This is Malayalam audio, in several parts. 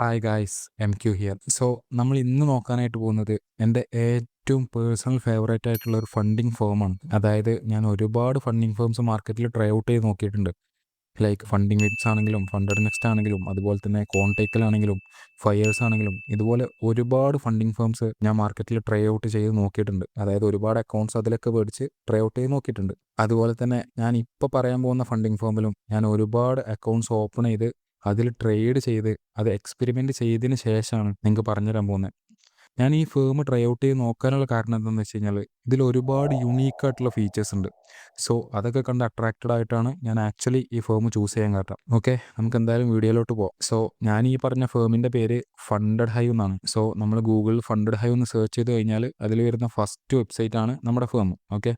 Hi guys, MQ here. So നമ്മൾ ഇന്ന് നോക്കാനായിട്ട് പോകുന്നത് എൻ്റെ ഏറ്റവും പേഴ്സണൽ ഫേവറേറ്റ് ആയിട്ടുള്ള ഒരു ഫണ്ടിങ് ഫേമാണ്. അതായത് ഞാൻ ഒരുപാട് ഫണ്ടിങ് ഫേംസ് മാർക്കറ്റിൽ ട്രൈ ഔട്ട് ചെയ്ത് നോക്കിയിട്ടുണ്ട്. ലൈക്ക് ഫണ്ടിങ് വിറ്റ്സ് ആണെങ്കിലും ഫണ്ടഡ് നെക്സ്റ്റ് ആണെങ്കിലും അതുപോലെ തന്നെ കോൺടേക്കലാണെങ്കിലും ഫയേഴ്സ് ആണെങ്കിലും ഇതുപോലെ ഒരുപാട് ഫണ്ടിങ് ഫേംസ് ഞാൻ മാർക്കറ്റിൽ ട്രൈ ഔട്ട് ചെയ്ത് നോക്കിയിട്ടുണ്ട്. അതായത് ഒരുപാട് അക്കൗണ്ട്സ് അതിലൊക്കെ മേടിച്ച് ട്രൈ ഔട്ട് ചെയ്ത് നോക്കിയിട്ടുണ്ട്. അതുപോലെ തന്നെ ഞാൻ ഇപ്പോൾ പറയാൻ പോകുന്ന ഫണ്ടിങ് ഫേമിലും ഞാൻ ഒരുപാട് അക്കൗണ്ട്സ് ഓപ്പൺ ചെയ്ത് അതിൽ ട്രേഡ് ചെയ്ത് അത് എക്സ്പെരിമെൻറ്റ് ചെയ്തതിന് ശേഷമാണ് നിങ്ങൾക്ക് പറഞ്ഞുതരാൻ പോകുന്നത്. ഞാൻ ഈ ഫേം ട്രൈ ഔട്ട് ചെയ്ത് നോക്കാനുള്ള കാരണം എന്താണെന്ന് വെച്ച് കഴിഞ്ഞാൽ ഇതിൽ ഒരുപാട് യുണീക്കായിട്ടുള്ള ഫീച്ചേഴ്സ് ഉണ്ട്. സോ അതൊക്കെ കണ്ട് അട്രാക്റ്റഡ് ആയിട്ടാണ് ഞാൻ ആക്ച്വലി ഈ ഫേം ചൂസ് ചെയ്യാൻ കാരണം. ഓക്കെ, നമുക്ക് എന്തായാലും വീഡിയോയിലോട്ട് പോകാം. സോ ഞാൻ ഈ പറഞ്ഞ ഫേമിൻ്റെ പേര് ഫണ്ടഡ് ഹൈവ് എന്നാണ്. സോ നമ്മൾ ഗൂഗിളിൽ ഫണ്ടഡ് ഹൈവ് എന്ന് സെർച്ച് ചെയ്ത് കഴിഞ്ഞാൽ അതിൽ വരുന്ന ഫസ്റ്റ് വെബ്സൈറ്റ് ആണ് നമ്മുടെ ഫേം. ഓക്കെ,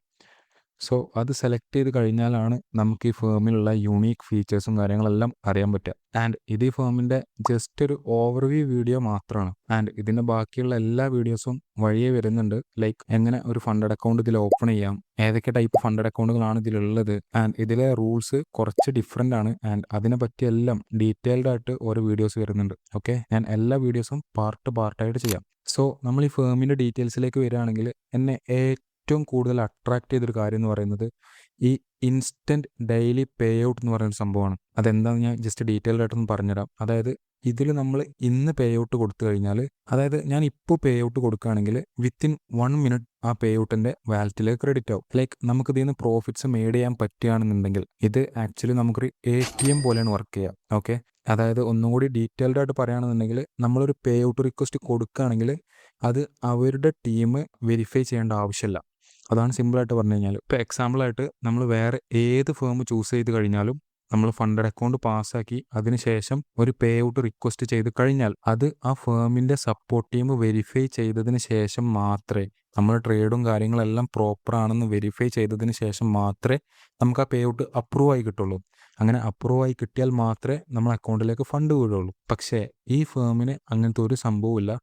സോ അത് സെലക്ട് ചെയ്ത് കഴിഞ്ഞാലാണ് നമുക്ക് ഈ ഫേമിലുള്ള യൂണീക്ക് ഫീച്ചേഴ്സും കാര്യങ്ങളെല്ലാം അറിയാൻ പറ്റുക. ആൻഡ് ഇത് ഈ ഫേമിൻ്റെ ജസ്റ്റ് ഒരു ഓവർവ്യൂ വീഡിയോ മാത്രമാണ്. ആൻഡ് ഇതിൻ്റെ ബാക്കിയുള്ള എല്ലാ വീഡിയോസും വഴിയേ വരുന്നുണ്ട്. ലൈക്ക് എങ്ങനെ ഒരു ഫണ്ടഡ് അക്കൗണ്ട് ഇതിൽ ഓപ്പൺ ചെയ്യാം, ഏതൊക്കെ ടൈപ്പ് ഫണ്ടഡ് അക്കൗണ്ടുകളാണ് ഇതിലുള്ളത്, ആൻഡ് ഇതിലെ റൂൾസ് കുറച്ച് ഡിഫറെൻ്റ് ആണ്. ആൻഡ് അതിനെ പറ്റിയെല്ലാം ഡീറ്റെയിൽഡ് ആയിട്ട് ഓരോ വീഡിയോസ് വരുന്നുണ്ട്. ഓക്കെ, ഞാൻ എല്ലാ വീഡിയോസും പാർട്ടായിട്ട് ചെയ്യാം. സോ നമ്മൾ ഈ ഫേമിൻ്റെ ഡീറ്റെയിൽസിലേക്ക് വരികയാണെങ്കിൽ എന്നെ ഏറ്റവും കൂടുതൽ അട്രാക്ട് ചെയ്തൊരു കാര്യം എന്ന് പറയുന്നത് ഈ ഇൻസ്റ്റൻറ്റ് ഡെയിലി പേ ഔട്ട് എന്ന് പറയുന്ന സംഭവമാണ്. അതെന്താണെന്ന് ഞാൻ ജസ്റ്റ് ഡീറ്റെയിൽഡ് ആയിട്ടൊന്ന് പറഞ്ഞുതരാം. അതായത് ഇതിൽ നമ്മൾ ഇന്ന് പേ ഔട്ട് കൊടുത്തു കഴിഞ്ഞാൽ, അതായത് ഞാൻ ഇപ്പോൾ പേ ഔട്ട് കൊടുക്കുകയാണെങ്കിൽ വിത്തിൻ 1 മിനിറ്റ് ആ പേ ഔട്ടിൻ്റെ വാലറ്റിലേക്ക് ക്രെഡിറ്റ് ആവും. ലൈക്ക് നമുക്ക് ഇതിൽ നിന്ന് പ്രോഫിറ്റ്സ് മെയ്ഡ് ചെയ്യാൻ പറ്റുകയാണെന്നുണ്ടെങ്കിൽ ഇത് ആക്ച്വലി നമുക്കൊരു ATM പോലെയാണ് വർക്ക് ചെയ്യുക. ഓക്കെ, അതായത് ഒന്നും കൂടി ഡീറ്റെയിൽഡ് ആയിട്ട് പറയുകയാണെന്നുണ്ടെങ്കിൽ നമ്മളൊരു പേ ഔട്ട് റിക്വസ്റ്റ് കൊടുക്കുകയാണെങ്കിൽ അത് അവരുടെ ടീം വെരിഫൈ ചെയ്യേണ്ട ആവശ്യമില്ല. അതാണ് സിമ്പിളായിട്ട് പറഞ്ഞു കഴിഞ്ഞാൽ. ഇപ്പോൾ എക്സാമ്പിളായിട്ട് നമ്മൾ വേറെ ഏത് ഫേം ചൂസ് ചെയ്ത് കഴിഞ്ഞാലും നമ്മൾ ഫണ്ടഡ് അക്കൗണ്ട് പാസ്സാക്കി അതിനുശേഷം ഒരു പേ ഔട്ട് റിക്വസ്റ്റ് ചെയ്ത് കഴിഞ്ഞാൽ അത് ആ ഫേമിൻ്റെ സപ്പോർട്ട് ടീം വെരിഫൈ ചെയ്തതിന് ശേഷം മാത്രമേ, നമ്മൾ ട്രേഡും കാര്യങ്ങളെല്ലാം പ്രോപ്പർ ആണെന്ന് വെരിഫൈ ചെയ്തതിന് ശേഷം മാത്രമേ നമുക്ക് ആ പേ ഔട്ട് അപ്രൂവ് ആയി കിട്ടുള്ളൂ. അങ്ങനെ അപ്രൂവ് ആയി കിട്ടിയാൽ മാത്രമേ നമ്മൾ അക്കൗണ്ടിലേക്ക് ഫണ്ട് വീഴുള്ളൂ. പക്ഷേ ഈ ഫേമിന് അങ്ങനത്തെ ഒരു സംഭവമില്ല.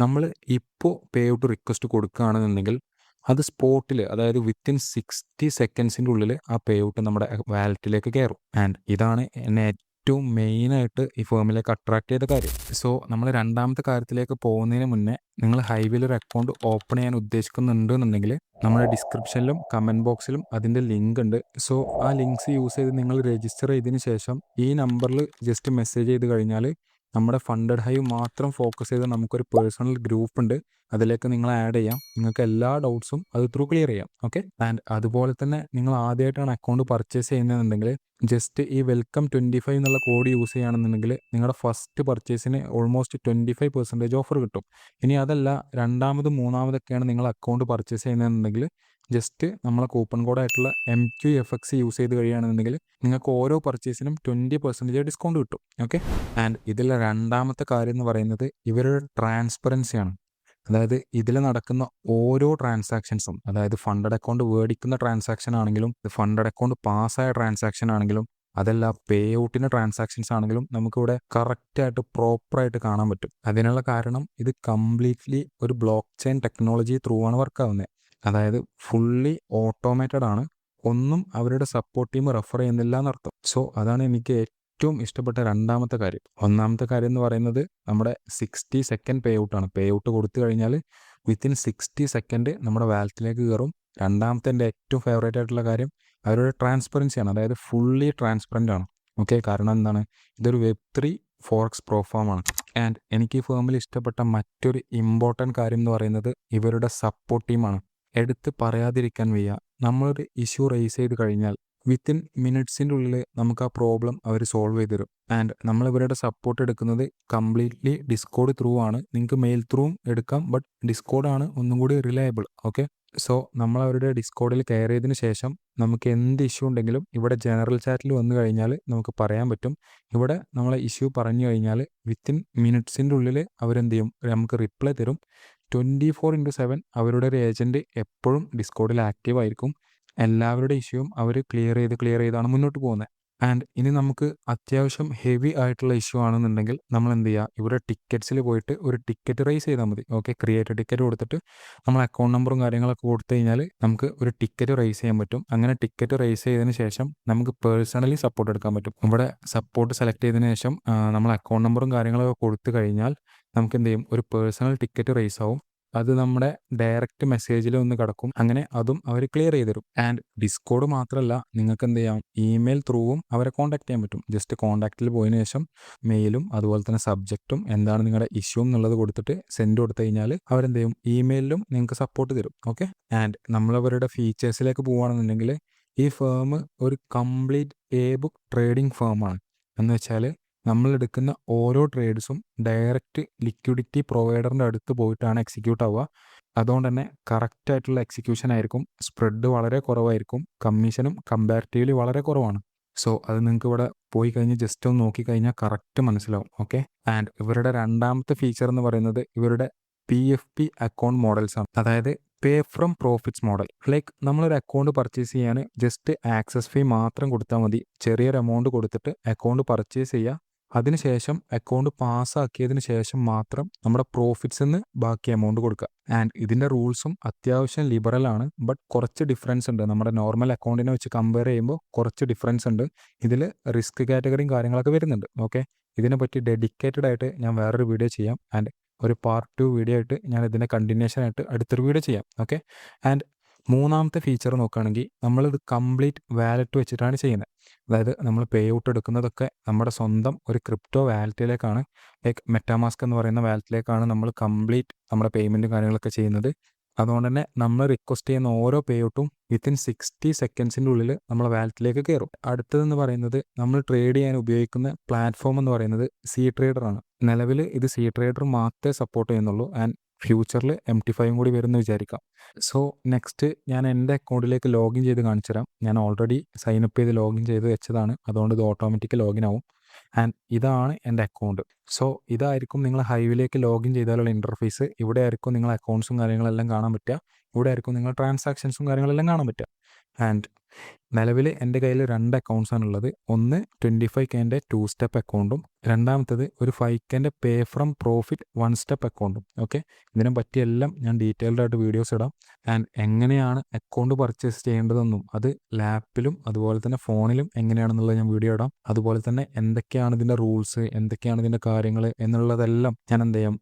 നമ്മൾ ഇപ്പോൾ പേ ഔട്ട് റിക്വസ്റ്റ് കൊടുക്കുകയാണെന്നുണ്ടെങ്കിൽ അത് സ്പോട്ടിൽ, അതായത് വിത്തിൻ 60 സെക്കൻഡ്സിൻ്റെ ഉള്ളിൽ ആ പേ ഔട്ട് നമ്മുടെ വാലറ്റിലേക്ക് കയറും. ആൻഡ് ഇതാണ് എന്നെ ഏറ്റവും മെയിനായിട്ട് ഈ ഫേമിലേക്ക് അട്രാക്ട് ചെയ്ത കാര്യം. സോ നമ്മൾ രണ്ടാമത്തെ കാര്യത്തിലേക്ക് പോകുന്നതിന് മുന്നേ നിങ്ങൾ ഹൈവിൽ ഒരു അക്കൗണ്ട് ഓപ്പൺ ചെയ്യാൻ ഉദ്ദേശിക്കുന്നുണ്ടെന്നുണ്ടെങ്കിൽ നമ്മുടെ ഡിസ്ക്രിപ്ഷനിലും കമൻറ്റ് ബോക്സിലും അതിൻ്റെ ലിങ്ക് ഉണ്ട്. സോ ആ ലിങ്ക്സ് യൂസ് ചെയ്ത് നിങ്ങൾ രജിസ്റ്റർ ചെയ്തതിന് ശേഷം ഈ നമ്പറിൽ ജസ്റ്റ് മെസ്സേജ് ചെയ്ത് കഴിഞ്ഞാൽ നമ്മുടെ ഫണ്ടഡ് ഹൈവ് മാത്രം ഫോക്കസ് ചെയ്ത് നമുക്കൊരു പേഴ്സണൽ ഗ്രൂപ്പ് ഉണ്ട്. അതിലേക്ക് നിങ്ങൾ ആഡ് ചെയ്യാം. നിങ്ങൾക്ക് എല്ലാ ഡൗട്ട്സും അത് ത്രൂ ക്ലിയർ ചെയ്യാം. ഓക്കെ, ആൻഡ് അതുപോലെ തന്നെ നിങ്ങൾ ആദ്യമായിട്ടാണ് അക്കൗണ്ട് പർച്ചേസ് ചെയ്യുന്നതെന്നുണ്ടെങ്കിൽ ജസ്റ്റ് ഈ വെൽക്കം 25 എന്നുള്ള കോഡ് യൂസ് ചെയ്യുകയാണെന്നുണ്ടെങ്കിൽ നിങ്ങളുടെ ഫസ്റ്റ് പർച്ചേസിന് ഓൾമോസ്റ്റ് 25% ഓഫർ കിട്ടും. ഇനി അതല്ല രണ്ടാമതും മൂന്നാമതൊക്കെയാണ് നിങ്ങൾ അക്കൗണ്ട് പർച്ചേസ് ചെയ്യുന്നതെന്നുണ്ടെങ്കിൽ ജസ്റ്റ് നമ്മളെ കൂപ്പൺ കോഡായിട്ടുള്ള MQFX യൂസ് ചെയ്ത് കഴിയുകയാണെന്നുണ്ടെങ്കിൽ നിങ്ങൾക്ക് ഓരോ പർച്ചേസിനും 20% ഡിസ്കൗണ്ട് കിട്ടും. ഓക്കെ, ആൻഡ് ഇതിലെ രണ്ടാമത്തെ കാര്യം എന്ന് പറയുന്നത് ഇവരുടെ ട്രാൻസ്പെറൻസിയാണ്. അതായത് ഇതിൽ നടക്കുന്ന ഓരോ ട്രാൻസാക്ഷൻസും, അതായത് ഫണ്ടഡ് അക്കൗണ്ട് മേടിക്കുന്ന ട്രാൻസാക്ഷൻ ആണെങ്കിലും ഫണ്ടഡ് അക്കൗണ്ട് പാസ്സായ ട്രാൻസാക്ഷൻ ആണെങ്കിലും അതല്ല പേ ഔട്ടിൻ്റെ ട്രാൻസാക്ഷൻസ് ആണെങ്കിലും നമുക്കിവിടെ കറക്റ്റായിട്ട് പ്രോപ്പറായിട്ട് കാണാൻ പറ്റും. അതിനുള്ള കാരണം ഇത് കംപ്ലീറ്റ്ലി ഒരു ബ്ലോക്ക് ചെയിൻ ടെക്നോളജി ത്രൂ ആണ് വർക്കാവുന്നത്. അതായത് ഫുള്ളി ഓട്ടോമേറ്റഡ് ആണ്. ഒന്നും അവരുടെ സപ്പോർട്ട് ടീം റെഫർ ചെയ്യുന്നില്ല എന്നർത്ഥം. സോ അതാണ് എനിക്ക് ഏറ്റവും ഇഷ്ടപ്പെട്ട രണ്ടാമത്തെ കാര്യം. ഒന്നാമത്തെ കാര്യം എന്ന് പറയുന്നത് നമ്മുടെ 60 സെക്കൻഡ് പേ ഔട്ടാണ്. പേ ഔട്ട് കൊടുത്തു കഴിഞ്ഞാൽ വിത്തിൻ 60 സെക്കൻഡ് നമ്മുടെ വാലറ്റിലേക്ക് കയറും. രണ്ടാമത്തെ എൻ്റെ ഏറ്റവും ഫേവറേറ്റ് ആയിട്ടുള്ള കാര്യം അവരുടെ ട്രാൻസ്പെറൻസിയാണ്. അതായത് ഫുള്ളി ട്രാൻസ്പെറൻ്റ് ആണ്. ഓക്കെ, കാരണം എന്താണ്, ഇതൊരു Web3 ഫോറക്സ് പ്രോഫാമാണ്. ആൻഡ് എനിക്ക് ഈ ഫേമിൽ ഇഷ്ടപ്പെട്ട മറ്റൊരു ഇമ്പോർട്ടൻറ്റ് കാര്യം എന്ന് പറയുന്നത് ഇവരുടെ സപ്പോർട്ട് ടീമാണ്. എടുത്ത് പറയാതിരിക്കാൻ വയ്യ. നമ്മളൊരു ഇഷ്യൂ റേസ് ചെയ്ത് കഴിഞ്ഞാൽ വിത്തിൻ മിനിറ്റ്സിൻ്റെ ഉള്ളിൽ നമുക്ക് ആ പ്രോബ്ലം അവർ സോൾവ് ചെയ്ത് തരും. ആൻഡ് നമ്മൾ ഇവരുടെ സപ്പോർട്ട് എടുക്കുന്നത് കംപ്ലീറ്റ്ലി ഡിസ്കോഡ് ത്രൂ ആണ്. നിങ്ങൾക്ക് മെയിൽ ത്രൂവും എടുക്കാം, ബട്ട് ഡിസ്കോഡാണ് ഒന്നും കൂടി റിലയബിൾ. ഓക്കെ, സോ നമ്മൾ അവരുടെ ഡിസ്കോഡിൽ കയറി ചെയ്തതിന് ശേഷം നമുക്ക് എന്ത് ഇഷ്യൂ ഉണ്ടെങ്കിലും ഇവിടെ ജനറൽ ചാറ്റിൽ വന്നു കഴിഞ്ഞാൽ നമുക്ക് പറയാൻ പറ്റും. ഇവിടെ നമ്മളെ ഇഷ്യൂ പറഞ്ഞു കഴിഞ്ഞാൽ വിത്തിൻ മിനിറ്റ്സിൻ്റെ ഉള്ളിൽ അവരെന്ത് ചെയ്യും, നമുക്ക് റിപ്ലൈ തരും. 24/7 അവരുടെ ഒരു ഏജൻറ്റ് എപ്പോഴും ഡിസ്കോഡിൽ ആക്റ്റീവ് ആയിരിക്കും. എല്ലാവരുടെ ഇഷ്യൂവും അവർ ക്ലിയർ ചെയ്താണ് മുന്നോട്ട് പോകുന്നത്. ആൻഡ് ഇനി നമുക്ക് അത്യാവശ്യം ഹെവി ആയിട്ടുള്ള ഇഷ്യൂ ആണെന്നുണ്ടെങ്കിൽ നമ്മൾ എന്ത് ചെയ്യുക, ഇവിടെ ടിക്കറ്റ്സിൽ പോയിട്ട് ഒരു ടിക്കറ്റ് റൈസ് ചെയ്താൽ മതി. ഓക്കെ, ക്രിയേറ്റ് ടിക്കറ്റ് കൊടുത്തിട്ട് നമ്മൾ അക്കൗണ്ട് നമ്പറും കാര്യങ്ങളൊക്കെ കൊടുത്തു കഴിഞ്ഞാൽ നമുക്ക് ഒരു ടിക്കറ്റ് റൈസ് ചെയ്യാൻ പറ്റും. അങ്ങനെ ടിക്കറ്റ് റൈസ് ചെയ്തതിന് ശേഷം നമുക്ക് പേഴ്സണലി സപ്പോർട്ട് എടുക്കാൻ പറ്റും. ഇവിടെ സപ്പോർട്ട് സെലക്ട് ചെയ്തതിന് ശേഷം നമ്മൾ അക്കൗണ്ട് നമ്പറും കാര്യങ്ങളൊക്കെ കൊടുത്തു കഴിഞ്ഞാൽ നമുക്ക് എന്ത് ചെയ്യും, ഒരു പേഴ്സണൽ ടിക്കറ്റ് റൈസ് ആവും. അത് നമ്മുടെ ഡയറക്റ്റ് മെസ്സേജിൽ ഒന്ന് കിടക്കും. അങ്ങനെ അതും അവർ ക്ലിയർ ചെയ്ത് തരും. ആൻഡ് ഡിസ്കോഡ് മാത്രമല്ല, നിങ്ങൾക്ക് എന്ത് ചെയ്യാം, ഇമെയിൽ ത്രൂവും അവരെ കോൺടാക്ട് ചെയ്യാൻ പറ്റും. ജസ്റ്റ് കോൺടാക്റ്റിൽ പോയതിനു ശേഷം മെയിലും അതുപോലെ തന്നെ സബ്ജക്റ്റും എന്താണ് നിങ്ങളുടെ ഇഷ്യൂ എന്നുള്ളത് കൊടുത്തിട്ട് സെൻഡ് കൊടുത്തു കഴിഞ്ഞാൽ അവരെന്ത് ചെയ്യും, ഇമെയിലും നിങ്ങൾക്ക് സപ്പോർട്ട് തരും. ഓക്കെ, ആൻഡ് നമ്മളവരുടെ ഫീച്ചേഴ്സിലേക്ക് പോവുകയാണെന്നുണ്ടെങ്കിൽ ഈ ഫേം ഒരു കംപ്ലീറ്റ് ബുക്ക് ട്രേഡിംഗ് ഫേമാണ്. എന്ന് വെച്ചാൽ നമ്മൾ എടുക്കുന്ന ഓരോ ട്രേഡ്സും ഡയറക്റ്റ് ലിക്വിഡിറ്റി പ്രൊവൈഡറിൻ്റെ അടുത്ത് പോയിട്ടാണ് എക്സിക്യൂട്ട് ആവുക. അതുകൊണ്ട് തന്നെ കറക്റ്റ് ആയിട്ടുള്ള എക്സിക്യൂഷൻ ആയിരിക്കും. സ്പ്രെഡ് വളരെ കുറവായിരിക്കും. കമ്മീഷനും കമ്പാരിറ്റീവ്ലി വളരെ കുറവാണ്. സോ അത് നിങ്ങൾക്ക് ഇവിടെ പോയി കഴിഞ്ഞ് ജസ്റ്റ് ഒന്ന് നോക്കിക്കഴിഞ്ഞാൽ കറക്റ്റ് മനസ്സിലാവും. ഓക്കെ, ആൻഡ് ഇവരുടെ രണ്ടാമത്തെ ഫീച്ചർ എന്ന് പറയുന്നത് ഇവരുടെ PFP അക്കൗണ്ട് മോഡൽസ് ആണ്. അതായത് പേ ഫ്രം പ്രോഫിറ്റ്സ് മോഡൽ. ലൈക്ക് നമ്മളൊരു അക്കൗണ്ട് പർച്ചേസ് ചെയ്യാൻ ജസ്റ്റ് ആക്സസ് ഫീ മാത്രം കൊടുത്താൽ മതി. ചെറിയൊരു എമൗണ്ട് കൊടുത്തിട്ട് അക്കൗണ്ട് പർച്ചേസ് ചെയ്യുക. അതിനുശേഷം അക്കൗണ്ട് പാസ്സാക്കിയതിന് ശേഷം മാത്രം നമ്മുടെ പ്രോഫിറ്റ്സ് നിന്ന് ബാക്കി എമൗണ്ട് കൊടുക്കുക. ആൻഡ് ഇതിൻ്റെ റൂൾസും അത്യാവശ്യം ലിബറൽ ആണ്. ബട്ട് കുറച്ച് ഡിഫറൻസ് ഉണ്ട്. നമ്മുടെ നോർമൽ അക്കൗണ്ടിനെ വെച്ച് കമ്പയർ ചെയ്യുമ്പോൾ കുറച്ച് ഡിഫറൻസ് ഉണ്ട്. ഇതിൽ റിസ്ക് കാറ്റഗറിയും കാര്യങ്ങളൊക്കെ വരുന്നുണ്ട്. ഓക്കെ, ഇതിനെപ്പറ്റി ഡെഡിക്കേറ്റഡ് ആയിട്ട് ഞാൻ വേറൊരു വീഡിയോ ചെയ്യാം. ആൻഡ് ഒരു പാർട്ട് 2 വീഡിയോ ആയിട്ട് ഞാൻ ഇതിൻ്റെ കണ്ടിന്യൂഷൻ ആയിട്ട് അടുത്തൊരു വീഡിയോ ചെയ്യാം. ഓക്കെ, ആൻഡ് മൂന്നാമത്തെ ഫീച്ചർ നോക്കുകയാണെങ്കിൽ നമ്മളിത് കംപ്ലീറ്റ് വാലറ്റ് വെച്ചിട്ടാണ് ചെയ്യുന്നത്. അതായത് നമ്മൾ പേ ഔട്ട് എടുക്കുന്നതൊക്കെ നമ്മുടെ സ്വന്തം ഒരു ക്രിപ്റ്റോ വാലറ്റിലേക്കാണ്. ലൈക്ക് മെറ്റാമാസ്ക് എന്ന് പറയുന്ന വാലറ്റിലേക്കാണ് നമ്മൾ കംപ്ലീറ്റ് നമ്മുടെ പേയ്മെൻറ്റും കാര്യങ്ങളൊക്കെ ചെയ്യുന്നത്. അതുകൊണ്ട് തന്നെ നമ്മൾ റിക്വസ്റ്റ് ചെയ്യുന്ന ഓരോ പേ ഔട്ടും വിത്തിൻ 60 സെക്കൻഡ്സിൻ്റെ ഉള്ളിൽ നമ്മളെ വാലറ്റിലേക്ക് കയറും. അടുത്തതെന്ന് പറയുന്നത് നമ്മൾ ട്രേഡ് ചെയ്യാൻ ഉപയോഗിക്കുന്ന പ്ലാറ്റ്ഫോം എന്ന് പറയുന്നത് CTrader ആണ്. നിലവിൽ ഇത് CTrader മാത്രമേ സപ്പോർട്ട് ചെയ്യുന്നുള്ളൂ. ആൻഡ് ഫ്യൂച്ചറിൽ MT5 കൂടി വരുമെന്ന് വിചാരിക്കാം. സോ നെക്സ്റ്റ് ഞാൻ എൻ്റെ അക്കൗണ്ടിലേക്ക് ലോഗിൻ ചെയ്ത് കാണിച്ചു തരാം. ഞാൻ ഓൾറെഡി സൈനപ്പ് ചെയ്ത് ലോഗിൻ ചെയ്ത് വെച്ചതാണ്. അതുകൊണ്ട് ഇത് ഓട്ടോമാറ്റിക് ലോഗിൻ ആവും. ആൻഡ് ഇതാണ് എൻ്റെ അക്കൗണ്ട്. സോ ഇതായിരിക്കും നിങ്ങൾ ഹൈവിലേക്ക് ലോഗിൻ ചെയ്താലുള്ള ഇൻ്റർഫേസ്. ഇവിടെ ആയിരിക്കും നിങ്ങൾ അക്കൗണ്ട്സും കാര്യങ്ങളെല്ലാം കാണാൻ പറ്റുക. ഇവിടെ ആയിരിക്കും നിങ്ങൾ ട്രാൻസാക്ഷൻസും കാര്യങ്ങളെല്ലാം കാണാൻ പറ്റുക. ആൻഡ് നിലവിൽ എൻ്റെ കയ്യിൽ 2 അക്കൗണ്ട്സാണ് ഉള്ളത്. ഒന്ന് 25K 2 സ്റ്റെപ്പ് അക്കൗണ്ടും രണ്ടാമത്തത് ഒരു 5K pay from profit 1 step അക്കൗണ്ടും. ഓക്കെ, ഇതിനെ പറ്റിയെല്ലാം ഞാൻ ഡീറ്റെയിൽഡ് ആയിട്ട് വീഡിയോസ് ഇടാം. ആൻഡ് എങ്ങനെയാണ് അക്കൗണ്ട് പർച്ചേസ് ചെയ്യേണ്ടതെന്നും അത് ലാപ്പിലും അതുപോലെ തന്നെ ഫോണിലും എങ്ങനെയാണെന്നുള്ളത് ഞാൻ വീഡിയോ ഇടാം. അതുപോലെ തന്നെ എന്തൊക്കെയാണ് ഇതിൻ്റെ റൂൾസ്, എന്തൊക്കെയാണ് ഇതിൻ്റെ കാര്യങ്ങൾ എന്നുള്ളതെല്ലാം ഞാൻ എന്ത് ചെയ്യാം,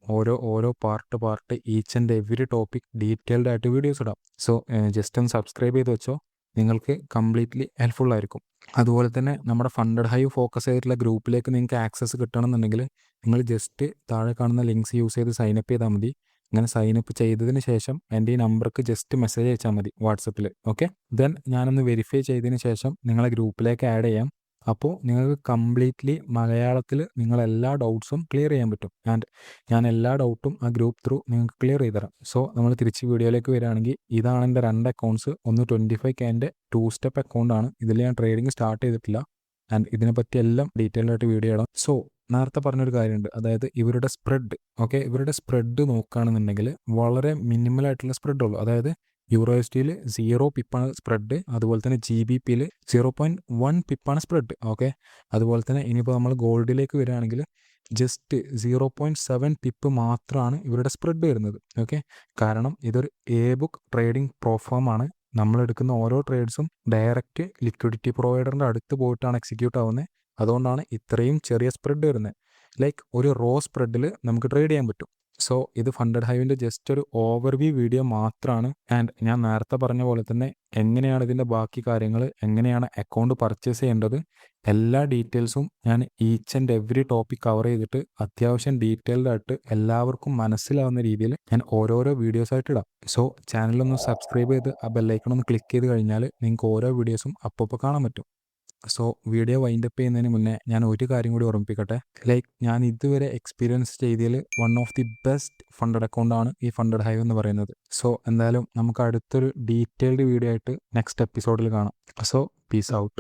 ഓരോ part each and every topic detailed ആയിട്ട് വീഡിയോസ് ഇടാം. സോ ജസ്റ്റ് ഒന്ന് സബ്സ്ക്രൈബ് ചെയ്ത് വെച്ചോ, നിങ്ങൾക്ക് കംപ്ലീറ്റ്ലി ഹെൽപ്ഫുൾ ആയിരിക്കും. അതുപോലെ തന്നെ നമ്മുടെ ഫണ്ടഡ് ഹൈവ് ഫോക്കസ് ചെയ്തിട്ടുള്ള ഗ്രൂപ്പിലേക്ക് നിങ്ങൾക്ക് ആക്സസ് കിട്ടണമെന്നുണ്ടെങ്കിൽ നിങ്ങൾ ജസ്റ്റ് താഴെ കാണുന്ന ലിങ്ക്സ് യൂസ് ചെയ്ത് സൈനപ്പ് ചെയ്താൽ മതി. അങ്ങനെ സൈനപ്പ് ചെയ്തതിന് ശേഷം എൻ്റെ ഈ നമ്പർക്ക് ജസ്റ്റ് മെസ്സേജ് അയച്ചാൽ മതി വാട്സപ്പിൽ. ഓക്കെ, ദെൻ ഞാനൊന്ന് വെരിഫൈ ചെയ്തതിന് ശേഷം നിങ്ങളെ ഗ്രൂപ്പിലേക്ക് ആഡ് ചെയ്യാം. അപ്പോൾ നിങ്ങൾക്ക് കംപ്ലീറ്റ്ലി മലയാളത്തിൽ നിങ്ങളെല്ലാ ഡൗട്ട്സും ക്ലിയർ ചെയ്യാൻ പറ്റും. ആൻഡ് ഞാൻ എല്ലാ ഡൗട്ടും ആ ഗ്രൂപ്പ് ത്രൂ നിങ്ങൾക്ക് ക്ലിയർ ചെയ്ത് തരാം. സോ നമ്മൾ തിരിച്ച് വീഡിയോയിലേക്ക് വരികയാണെങ്കിൽ ഇതാണ് എൻ്റെ 2 അക്കൗണ്ട്സ്. ഒന്ന് 25K 2 സ്റ്റെപ്പ് അക്കൗണ്ടാണ്. ഇതിൽ ഞാൻ ട്രേഡിംഗ് സ്റ്റാർട്ട് ചെയ്തിട്ടില്ല. ആൻഡ് ഇതിനെപ്പറ്റി എല്ലാം ഡീറ്റെയിൽഡ് ആയിട്ട് വീഡിയോ ഇടാം. സോ നേരത്തെ പറഞ്ഞൊരു കാര്യമുണ്ട്, അതായത് ഇവരുടെ സ്പ്രെഡ്. ഓക്കെ, ഇവരുടെ സ്പ്രെഡ് നോക്കുകയാണെന്നുണ്ടെങ്കിൽ വളരെ മിനിമലായിട്ടുള്ള സ്പ്രെഡുള്ളൂ. അതായത് USDയിൽ 0 പിപ്പാണ് സ്പ്രെഡ്. അതുപോലെ തന്നെ GBPയിൽ 0.1 പിപ്പാണ് സ്പ്രെഡ്. ഓക്കെ, അതുപോലെ തന്നെ ഇനിയിപ്പോൾ നമ്മൾ ഗോൾഡിലേക്ക് വരികയാണെങ്കിൽ ജസ്റ്റ് 0.7 പിപ്പ് മാത്രമാണ് ഇവരുടെ സ്പ്രെഡ് വരുന്നത്. ഓക്കെ, കാരണം ഇതൊരു ബുക്ക് ട്രേഡിംഗ് പ്ലാറ്റ്ഫോമാണ്. നമ്മളെടുക്കുന്ന ഓരോ ട്രേഡ്സും ഡയറക്റ്റ് ലിക്വിഡിറ്റി പ്രൊവൈഡറിൻ്റെ അടുത്ത് പോയിട്ടാണ് എക്സിക്യൂട്ട് ആവുന്നത്. അതുകൊണ്ടാണ് ഇത്രയും ചെറിയ സ്പ്രെഡ് വരുന്നത്. ലൈക്ക് ഒരു റോ സ്പ്രെഡിൽ നമുക്ക് ട്രേഡ് ചെയ്യാൻ പറ്റും. സോ ഇത് ഫണ്ടഡ് ഹൈവിൻ്റെ ജസ്റ്റ് ഒരു ഓവർവ്യൂ വീഡിയോ മാത്രമാണ്. ആൻഡ് ഞാൻ നേരത്തെ പറഞ്ഞ പോലെ തന്നെ എങ്ങനെയാണ് ഇതിൻ്റെ ബാക്കി കാര്യങ്ങൾ, എങ്ങനെയാണ് അക്കൗണ്ട് പർച്ചേസ് ചെയ്യേണ്ടത്, എല്ലാ ഡീറ്റെയിൽസും ഞാൻ each and every topic cover ചെയ്തിട്ട് അത്യാവശ്യം ഡീറ്റെയിൽഡ് ആയിട്ട് എല്ലാവർക്കും മനസ്സിലാവുന്ന രീതിയിൽ ഞാൻ ഓരോരോ വീഡിയോസ് ആയിട്ട് ഇടാം. സോ ചാനലൊന്ന് സബ്സ്ക്രൈബ് ചെയ്ത് ആ ബെല്ലൈക്കൺ ഒന്ന് ക്ലിക്ക് ചെയ്ത് കഴിഞ്ഞാൽ നിങ്ങൾക്ക് ഓരോ വീഡിയോസും അപ്പോൾ കാണാൻ പറ്റും. സോ വീഡിയോ വൈൻഡപ്പ് ചെയ്യുന്നതിന് മുന്നേ ഞാൻ ഒരു കാര്യം കൂടി ഓർമ്മിപ്പിക്കട്ടെ. ലൈക്ക് ഞാൻ ഇതുവരെ എക്സ്പീരിയൻസ് ചെയ്തതിൽ one of the best funded അക്കൗണ്ടാണ് ഈ ഫണ്ടഡ് ഹൈവ് എന്ന് പറയുന്നത്. സോ എന്തായാലും നമുക്ക് അടുത്തൊരു ഡീറ്റെയിൽഡ് വീഡിയോ ആയിട്ട് നെക്സ്റ്റ് എപ്പിസോഡിൽ കാണാം. So peace out.